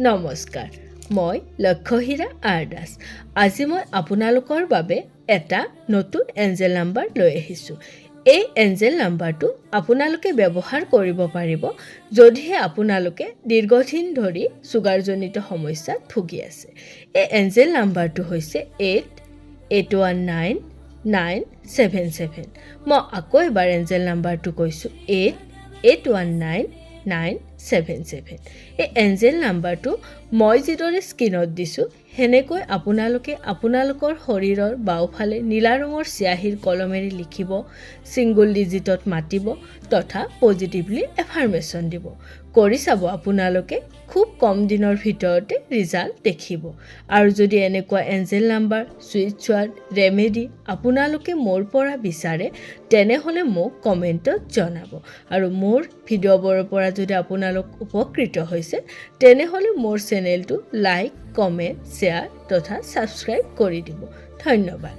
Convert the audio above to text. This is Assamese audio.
নমস্কাৰ, মই লক্ষ্যহীৰা আৰ দাস। আজি মই আপোনালোকৰ বাবে এটা নতুন এঞ্জেল নাম্বাৰ লৈ আহিছোঁ। এই এঞ্জেল নাম্বাৰটো আপোনালোকে ব্যৱহাৰ কৰিব পাৰিব যদিহে আপোনালোকে দীৰ্ঘদিন ধৰি ছুগাৰজনিত সমস্যাত ভুগি আছে। এই এঞ্জেল নাম্বাৰটো হৈছে 881977। মই আকৌ এবাৰ এঞ্জেল নাম্বাৰটো কৈছোঁ 881977। এই এঞ্জেল নাম্বাৰটো মই যিদৰে স্ক্ৰীনত দিছোঁ সেনেকৈ আপোনালোকে আপোনালোকৰ শৰীৰৰ বাওঁফালে নীলা ৰঙৰ চিয়াহীৰ কলমেৰে লিখিব, ছিংগুল ডিজিটত মাতিব তথা পজিটিভলি এফাৰ্মেশ্যন দিব। কৰি চাব আপোনালোকে খুব কম দিনৰ ভিতৰতে ৰিজাল্ট দেখিব। আৰু যদি এনেকুৱা Angel number, switch ward, remedy আপোনালোকে মোৰ পৰা বিচাৰে তেনেহ'লে মোক কমেণ্টত জনাব। আৰু মোৰ ভিডিঅ'বোৰৰ পৰা যদি আপোনালোক উপকৃত হৈছে তেনেহ'লে মোৰ চেনেলটো লাইক, কমেণ্ট, শ্বেয়াৰ তথা ছাবস্ক্ৰাইব কৰি দিব। ধন্যবাদ।